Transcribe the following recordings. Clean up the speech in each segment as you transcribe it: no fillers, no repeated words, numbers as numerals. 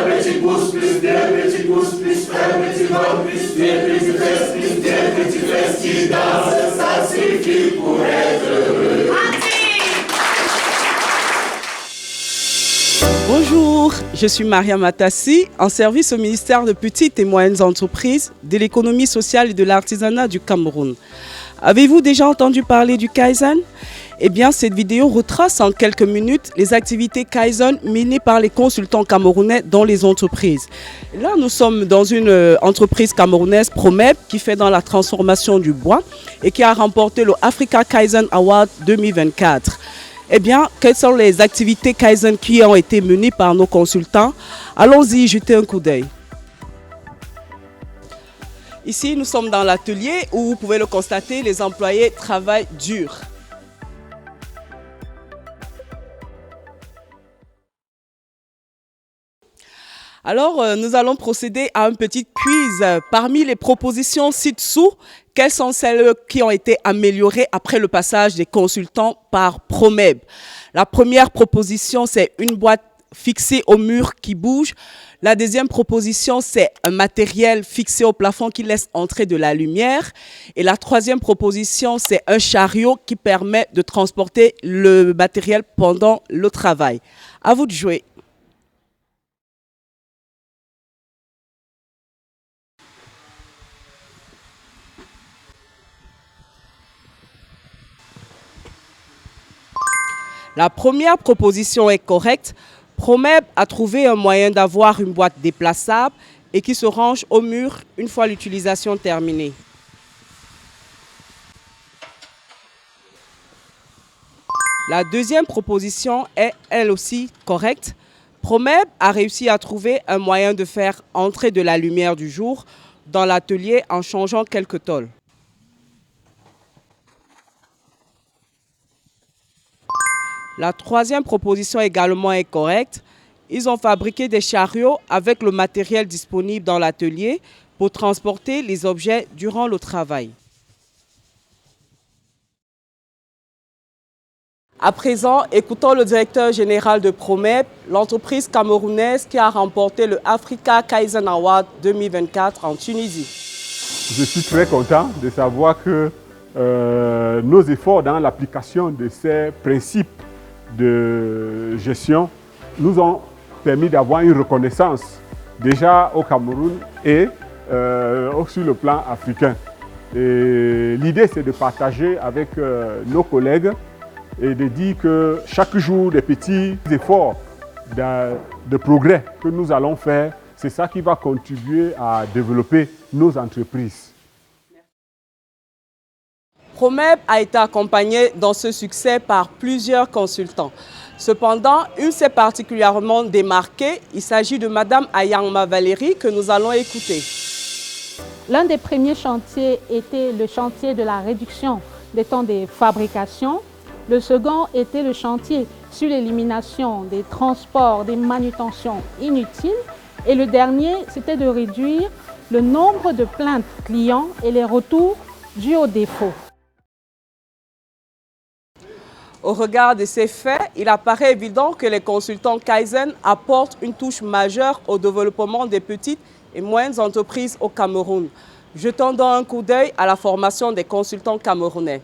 petit pouce, plus deux petits pouces, plus un petit ventre, plus deux petites fesses, plus deux petites fesses qui dansent, ça suffit pour être heureux. Bonjour, je suis Maria Matassi, en service au ministère de Petites et Moyennes Entreprises, de l'économie sociale et de l'artisanat du Cameroun. Avez-vous déjà entendu parler du Kaizen? Eh bien, cette vidéo retrace en quelques minutes les activités Kaizen menées par les consultants camerounais dans les entreprises. Là, nous sommes dans une entreprise camerounaise, Promeb, qui fait dans la transformation du bois et qui a remporté le Africa Kaizen Award 2024. Eh bien, quelles sont les activités Kaizen qui ont été menées par nos consultants? Allons-y jeter un coup d'œil. Ici, nous sommes dans l'atelier où vous pouvez le constater, les employés travaillent dur. Alors, nous allons procéder à un petit quiz. Parmi les propositions ci-dessous, quelles sont celles qui ont été améliorées après le passage des consultants par Promeb? La première proposition, c'est une boîte fixée au mur qui bouge. La deuxième proposition, c'est un matériel fixé au plafond qui laisse entrer de la lumière. Et la troisième proposition, c'est un chariot qui permet de transporter le matériel pendant le travail. À vous de jouer. La première proposition est correcte. Promeb a trouvé un moyen d'avoir une boîte déplaçable et qui se range au mur une fois l'utilisation terminée. La deuxième proposition est elle aussi correcte. Promeb a réussi à trouver un moyen de faire entrer de la lumière du jour dans l'atelier en changeant quelques tôles. La troisième proposition également est correcte. Ils ont fabriqué des chariots avec le matériel disponible dans l'atelier pour transporter les objets durant le travail. À présent, écoutons le directeur général de Promeb, l'entreprise camerounaise qui a remporté le Africa Kaizen Award 2024 en Tunisie. Je suis très content de savoir que nos efforts dans l'application de ces principes de gestion nous ont permis d'avoir une reconnaissance déjà au Cameroun et sur le plan africain. L'idée, c'est de partager avec nos collègues et de dire que chaque jour, des petits efforts de progrès que nous allons faire, c'est ça qui va contribuer à développer nos entreprises. Promeb a été accompagné dans ce succès par plusieurs consultants. Cependant, une s'est particulièrement démarquée. Il s'agit de Madame Ayangma Valérie que nous allons écouter. L'un des premiers chantiers était le chantier de la réduction des temps de fabrication. Le second était le chantier sur l'élimination des transports, des manutentions inutiles. Et le dernier, c'était de réduire le nombre de plaintes clients et les retours dus aux défauts. Au regard de ces faits, il apparaît évident que les consultants Kaizen apportent une touche majeure au développement des petites et moyennes entreprises au Cameroun. Jetons donc un coup d'œil à la formation des consultants camerounais.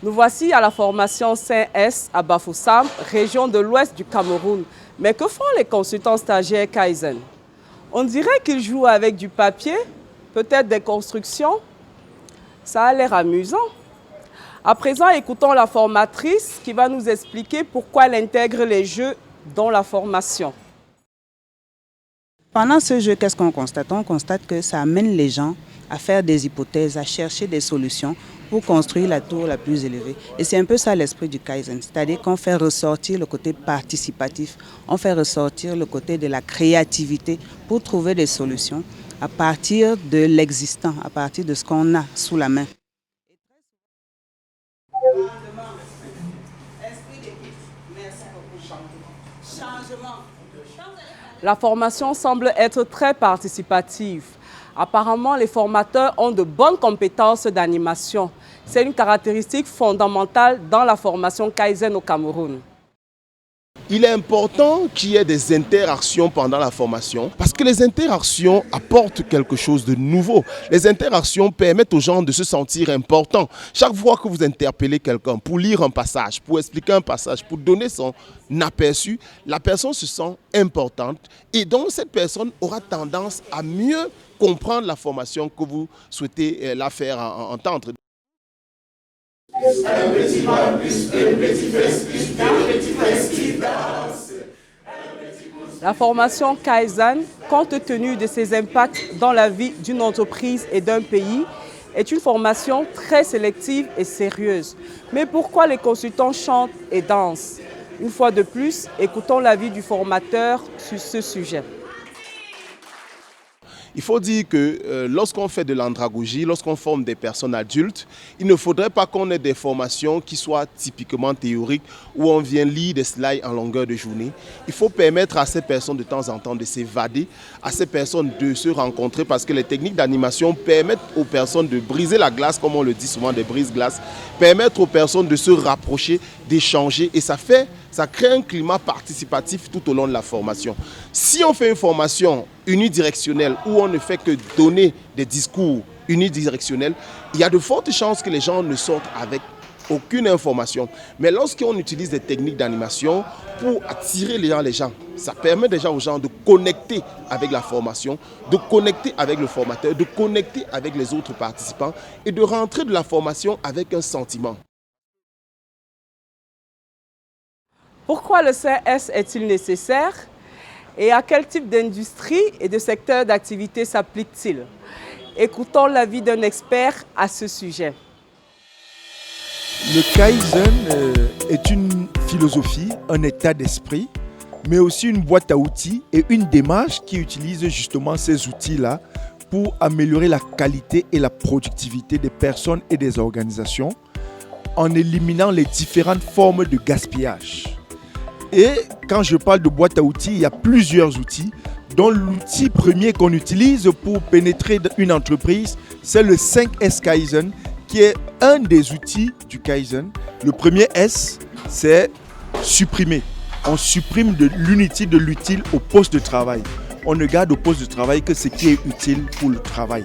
Nous voici à la formation Saint-S à Bafoussam, région de l'ouest du Cameroun. Mais que font les consultants stagiaires Kaizen? On dirait qu'ils jouent avec du papier, peut-être des constructions. Ça a l'air amusant. À présent, écoutons la formatrice qui va nous expliquer pourquoi elle intègre les jeux dans la formation. Pendant ce jeu, qu'est-ce qu'on constate? On constate que ça amène les gens à faire des hypothèses, à chercher des solutions pour construire la tour la plus élevée. Et c'est un peu ça l'esprit du Kaizen, c'est-à-dire qu'on fait ressortir le côté participatif, on fait ressortir le côté de la créativité pour trouver des solutions à partir de l'existant, à partir de ce qu'on a sous la main. La formation semble être très participative. Apparemment, les formateurs ont de bonnes compétences d'animation. C'est une caractéristique fondamentale dans la formation Kaizen au Cameroun. Il est important qu'il y ait des interactions pendant la formation parce que les interactions apportent quelque chose de nouveau. Les interactions permettent aux gens de se sentir importants. Chaque fois que vous interpellez quelqu'un pour lire un passage, pour expliquer un passage, pour donner son aperçu, la personne se sent importante et donc cette personne aura tendance à mieux comprendre la formation que vous souhaitez la faire entendre. La formation Kaizen, compte tenu de ses impacts dans la vie d'une entreprise et d'un pays, est une formation très sélective et sérieuse. Mais pourquoi les consultants chantent et dansent? Une fois de plus, écoutons l'avis du formateur sur ce sujet. Il faut dire que lorsqu'on fait de l'andragogie, lorsqu'on forme des personnes adultes, il ne faudrait pas qu'on ait des formations qui soient typiquement théoriques où on vient lire des slides en longueur de journée. Il faut permettre à ces personnes de temps en temps de s'évader, à ces personnes de se rencontrer parce que les techniques d'animation permettent aux personnes de briser la glace, comme on le dit souvent, des brise-glaces, permettre aux personnes de se rapprocher, d'échanger et ça crée un climat participatif tout au long de la formation. Si on fait une formation unidirectionnelle où on ne fait que donner des discours unidirectionnels, il y a de fortes chances que les gens ne sortent avec aucune information. Mais lorsqu'on utilise des techniques d'animation pour attirer les gens, ça permet déjà aux gens de connecter avec la formation, de connecter avec le formateur, de connecter avec les autres participants et de rentrer de la formation avec un sentiment. Pourquoi le CS est-il nécessaire et à quel type d'industrie et de secteur d'activité s'applique-t-il? Écoutons l'avis d'un expert à ce sujet. Le Kaizen est une philosophie, un état d'esprit, mais aussi une boîte à outils et une démarche qui utilise justement ces outils-là pour améliorer la qualité et la productivité des personnes et des organisations en éliminant les différentes formes de gaspillage. Et quand je parle de boîte à outils, il y a plusieurs outils, dont l'outil premier qu'on utilise pour pénétrer une entreprise, c'est le 5S Kaizen, qui est un des outils du Kaizen. Le premier S, c'est supprimer. On supprime de l'inutile de l'utile au poste de travail. On ne garde au poste de travail que ce qui est utile pour le travail.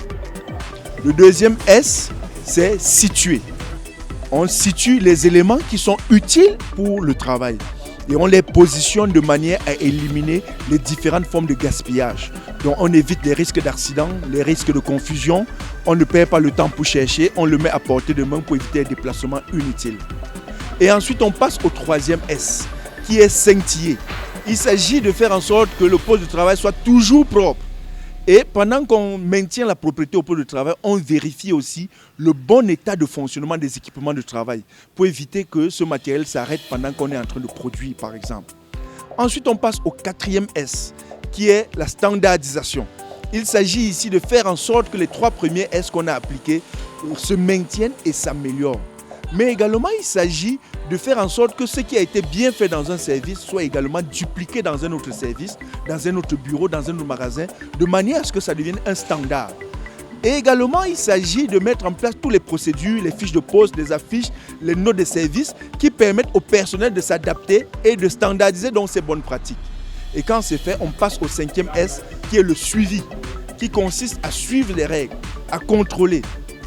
Le deuxième S, c'est situer. On situe les éléments qui sont utiles pour le travail. Et on les positionne de manière à éliminer les différentes formes de gaspillage. Donc on évite les risques d'accident, les risques de confusion, on ne perd pas le temps pour chercher, on le met à portée de main pour éviter les déplacements inutiles. Et ensuite on passe au troisième S, qui est scintiller. Il s'agit de faire en sorte que le poste de travail soit toujours propre. Et pendant qu'on maintient la propriété au poste de travail, on vérifie aussi le bon état de fonctionnement des équipements de travail pour éviter que ce matériel s'arrête pendant qu'on est en train de produire, par exemple. Ensuite, on passe au quatrième S, qui est la standardisation. Il s'agit ici de faire en sorte que les trois premiers S qu'on a appliqués se maintiennent et s'améliorent. Mais également, il s'agit de faire en sorte que ce qui a été bien fait dans un service soit également dupliqué dans un autre service, dans un autre bureau, dans un autre magasin, de manière à ce que ça devienne un standard. Et également, il s'agit de mettre en place toutes les procédures, les fiches de poste, les affiches, les notes de service qui permettent au personnel de s'adapter et de standardiser donc ces bonnes pratiques. Et quand c'est fait, on passe au cinquième S qui est le suivi, qui consiste à suivre les règles, à contrôler,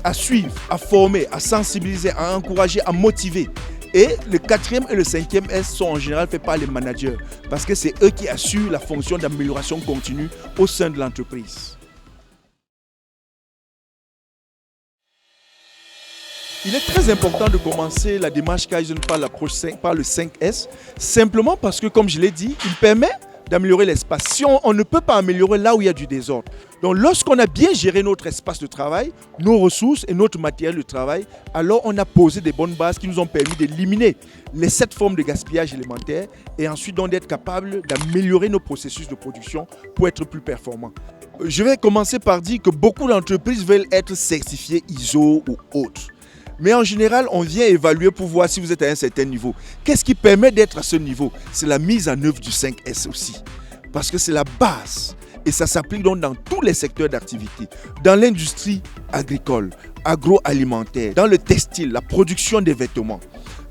à suivre, à former, à sensibiliser, à encourager, à motiver. Et le quatrième et le cinquième S sont en général faits par les managers parce que c'est eux qui assurent la fonction d'amélioration continue au sein de l'entreprise. Il est très important de commencer la démarche Kaizen par le 5S, simplement parce que, comme je l'ai dit, il permet d'améliorer l'espace. Si on ne peut pas améliorer là où il y a du désordre. Donc lorsqu'on a bien géré notre espace de travail, nos ressources et notre matériel de travail, alors on a posé des bonnes bases qui nous ont permis d'éliminer les 7 formes de gaspillage élémentaire et ensuite donc d'être capable d'améliorer nos processus de production pour être plus performants. Je vais commencer par dire que beaucoup d'entreprises veulent être certifiées ISO ou autres. Mais en général, on vient évaluer pour voir si vous êtes à un certain niveau. Qu'est-ce qui permet d'être à ce niveau? C'est la mise en œuvre du 5S aussi. Parce que c'est la base. Et ça s'applique donc dans tous les secteurs d'activité. Dans l'industrie agricole, agroalimentaire, dans le textile, la production des vêtements,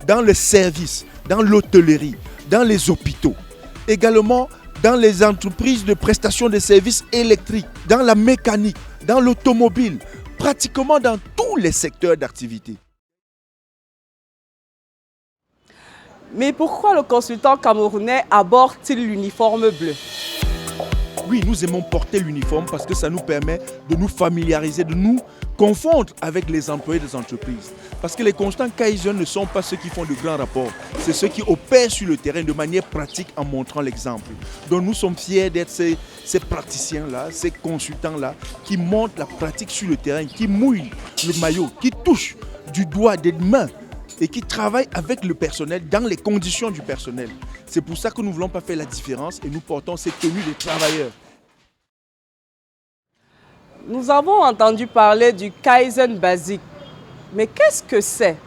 dans le service, dans l'hôtellerie, dans les hôpitaux, également dans les entreprises de prestation de services électriques, dans la mécanique, dans l'automobile, pratiquement dans tous les secteurs d'activité. Mais pourquoi le consultant camerounais aborde-t-il l'uniforme bleu? Oui, nous aimons porter l'uniforme parce que ça nous permet de nous familiariser, de nous confondre avec les employés des entreprises. Parce que les consultants Kaizen ne sont pas ceux qui font de grands rapports, c'est ceux qui opèrent sur le terrain de manière pratique en montrant l'exemple. Donc nous sommes fiers d'être ces praticiens-là, ces consultants-là qui montrent la pratique sur le terrain, qui mouillent le maillot, qui touchent du doigt, des mains et qui travaillent avec le personnel dans les conditions du personnel. C'est pour ça que nous ne voulons pas faire la différence et nous portons ces tenues de travailleurs. Nous avons entendu parler du Kaizen basique. Mais qu'est-ce que c'est?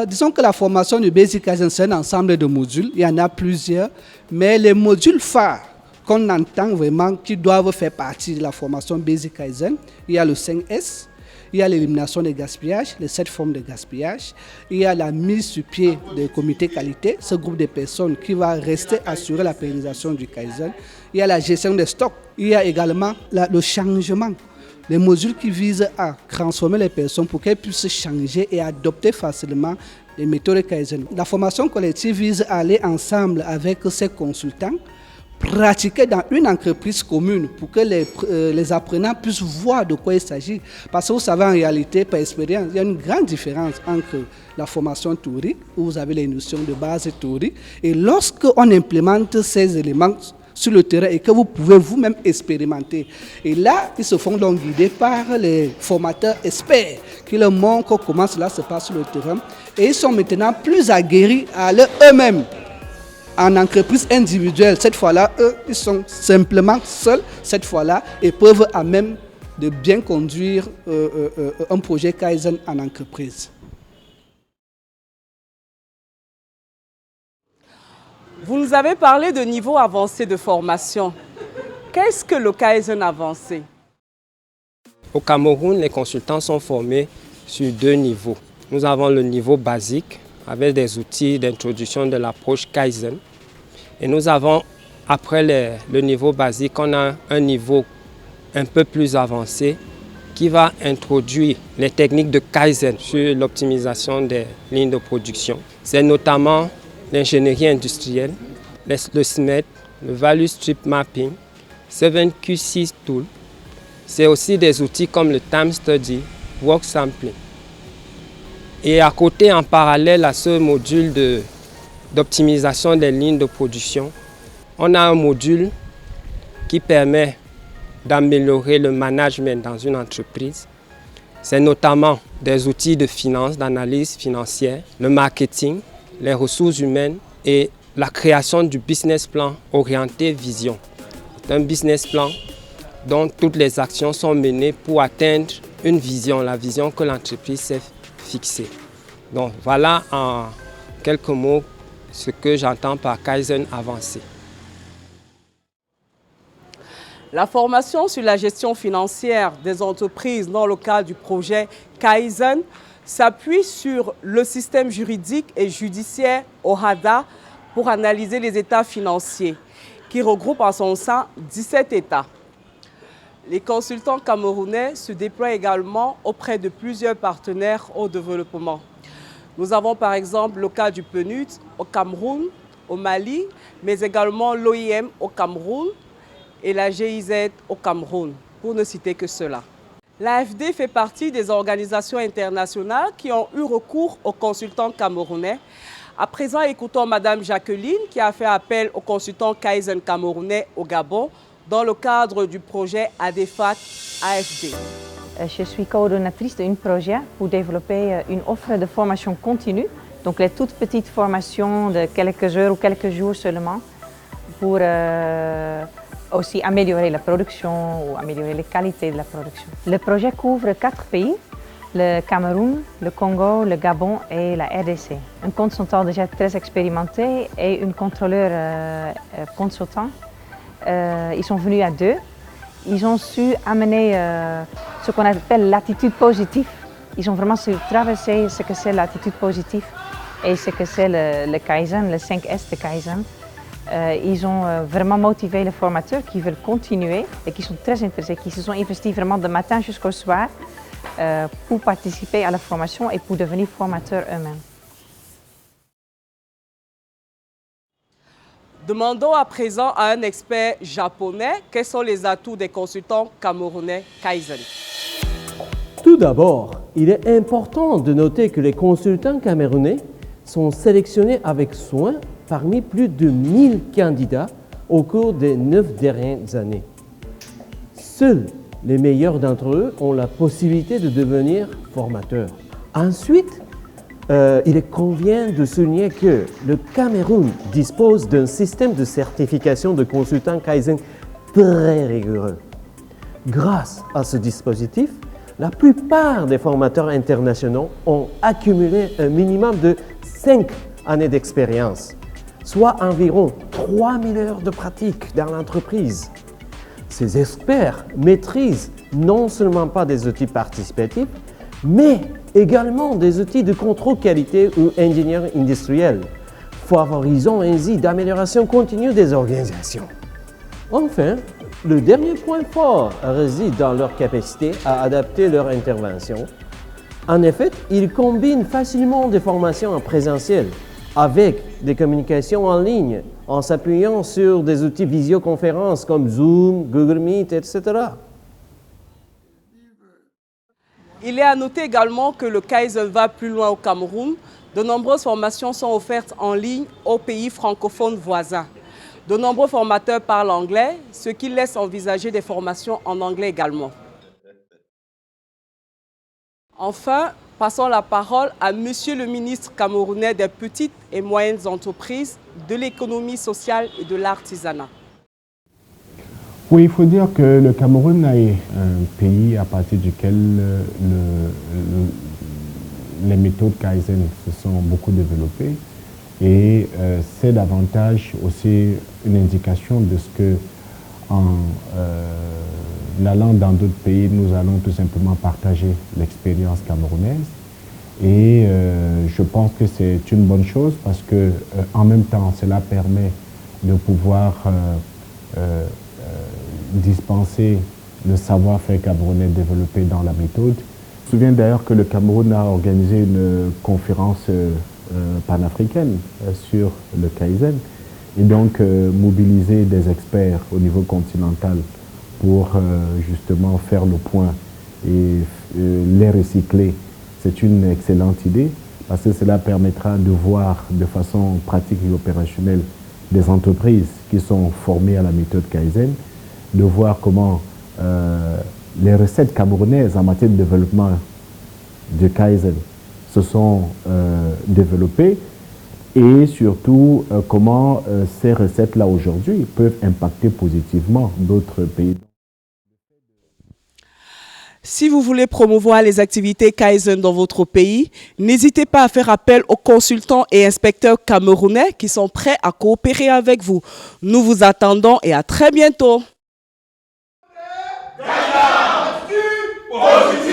Disons que la formation du Basic Kaizen, c'est un ensemble de modules. Il y en a plusieurs. Mais les modules phares qu'on entend vraiment, qui doivent faire partie de la formation Basic Kaizen, il y a le 5S. Il y a l'élimination des gaspillages, les 7 formes de gaspillage. Il y a la mise sur pied des comités qualité, ce groupe de personnes qui va rester assurer la pérennisation du Kaizen. Il y a la gestion des stocks. Il y a également le changement. Les modules qui visent à transformer les personnes pour qu'elles puissent changer et adopter facilement les méthodes Kaizen. La formation collective vise à aller ensemble avec ces consultants, pratiquer dans une entreprise commune pour que les apprenants puissent voir de quoi il s'agit. Parce que vous savez, en réalité, par expérience, il y a une grande différence entre la formation théorique, où vous avez les notions de base théorique, et lorsqu'on implémente ces éléments sur le terrain et que vous pouvez vous-même expérimenter. Et là, ils se font donc guider par les formateurs experts qui leur montrent comment cela se passe sur le terrain. Et ils sont maintenant plus aguerris à aller eux-mêmes en entreprise individuelle. Cette fois-là, eux, ils sont simplement seuls, cette fois-là, et peuvent à même de bien conduire un projet Kaizen en entreprise. Vous nous avez parlé de niveau avancé de formation. Qu'est-ce que le Kaizen avancé? Au Cameroun, les consultants sont formés sur 2 niveaux. Nous avons le niveau basique, avec des outils d'introduction de l'approche Kaizen. Et nous avons, après le niveau basique, on a un niveau un peu plus avancé qui va introduire les techniques de Kaizen sur l'optimisation des lignes de production. C'est notamment l'ingénierie industrielle, le SMED, le Value Strip Mapping, 7Q6 Tool. C'est aussi des outils comme le Time Study, Work Sampling. Et à côté, en parallèle à ce module d'optimisation des lignes de production, on a un module qui permet d'améliorer le management dans une entreprise. C'est notamment des outils de finance, d'analyse financière, le marketing, les ressources humaines et la création du business plan orienté vision. C'est un business plan dont toutes les actions sont menées pour atteindre une vision, la vision que l'entreprise s'est fixée. Donc voilà en quelques mots ce que j'entends par Kaizen avancé. La formation sur la gestion financière des entreprises dans le cadre du projet Kaizen s'appuie sur le système juridique et judiciaire OHADA pour analyser les états financiers, qui regroupe en son sein 17 États. Les consultants camerounais se déploient également auprès de plusieurs partenaires au développement. Nous avons par exemple le cas du PNUD au Cameroun, au Mali, mais également l'OIM au Cameroun et la GIZ au Cameroun, pour ne citer que cela. L'AFD fait partie des organisations internationales qui ont eu recours aux consultants camerounais. À présent, écoutons Madame Jacqueline qui a fait appel aux consultants Kaizen camerounais au Gabon dans le cadre du projet ADEFAT AFD. Je suis coordonnatrice d'un projet pour développer une offre de formation continue, donc les toutes petites formations de quelques heures ou quelques jours seulement pour aussi améliorer la production ou améliorer les qualités de la production. Le projet couvre 4 pays, le Cameroun, le Congo, le Gabon et la RDC. Un consultant déjà très expérimenté et un contrôleur consultant. Ils sont venus à 2. Ils ont su amener ce qu'on appelle l'attitude positive. Ils ont vraiment su traverser ce que c'est l'attitude positive et ce que c'est le Kaizen, le 5S de Kaizen. Ils ont vraiment motivé les formateurs qui veulent continuer et qui sont très intéressés, qui se sont investis vraiment de matin jusqu'au soir pour participer à la formation et pour devenir formateurs eux-mêmes. Demandons à présent à un expert japonais quels sont les atouts des consultants camerounais Kaizen. Tout d'abord, il est important de noter que les consultants camerounais sont sélectionnés avec soin parmi plus de 1000 candidats au cours des 9 dernières années. Seuls les meilleurs d'entre eux ont la possibilité de devenir formateurs. Ensuite, il convient de souligner que le Cameroun dispose d'un système de certification de consultants Kaizen très rigoureux. Grâce à ce dispositif, la plupart des formateurs internationaux ont accumulé un minimum de 5 années d'expérience, soit environ 3000 heures de pratique dans l'entreprise. Ces experts maîtrisent non seulement pas des outils participatifs, mais également des outils de contrôle qualité ou ingénieur industriel, favorisant ainsi d'amélioration continue des organisations. Enfin, le dernier point fort réside dans leur capacité à adapter leur intervention. En effet, ils combinent facilement des formations en présentiel avec des communications en ligne en s'appuyant sur des outils visioconférence comme Zoom, Google Meet, etc. Il est à noter également que le Kaizen va plus loin au Cameroun. De nombreuses formations sont offertes en ligne aux pays francophones voisins. De nombreux formateurs parlent anglais, ce qui laisse envisager des formations en anglais également. Enfin, passons la parole à Monsieur le ministre camerounais des petites et moyennes entreprises, de l'économie sociale et de l'artisanat. Oui, il faut dire que le Cameroun est un pays à partir duquel les méthodes Kaizen se sont beaucoup développées et c'est davantage aussi une indication de ce que en allant dans d'autres pays, nous allons tout simplement partager l'expérience camerounaise et je pense que c'est une bonne chose parce que en même temps cela permet de pouvoir dispenser le savoir-faire camerounais développé dans la méthode. Je me souviens d'ailleurs que le Cameroun a organisé une conférence panafricaine sur le Kaizen et donc mobiliser des experts au niveau continental pour justement faire le point et les recycler. C'est une excellente idée parce que cela permettra de voir de façon pratique et opérationnelle des entreprises qui sont formées à la méthode Kaizen, de voir comment les recettes camerounaises en matière de développement de Kaizen se sont développées et surtout comment ces recettes-là aujourd'hui peuvent impacter positivement d'autres pays. Si vous voulez promouvoir les activités Kaizen dans votre pays, n'hésitez pas à faire appel aux consultants et inspecteurs camerounais qui sont prêts à coopérer avec vous. Nous vous attendons et à très bientôt. Positif.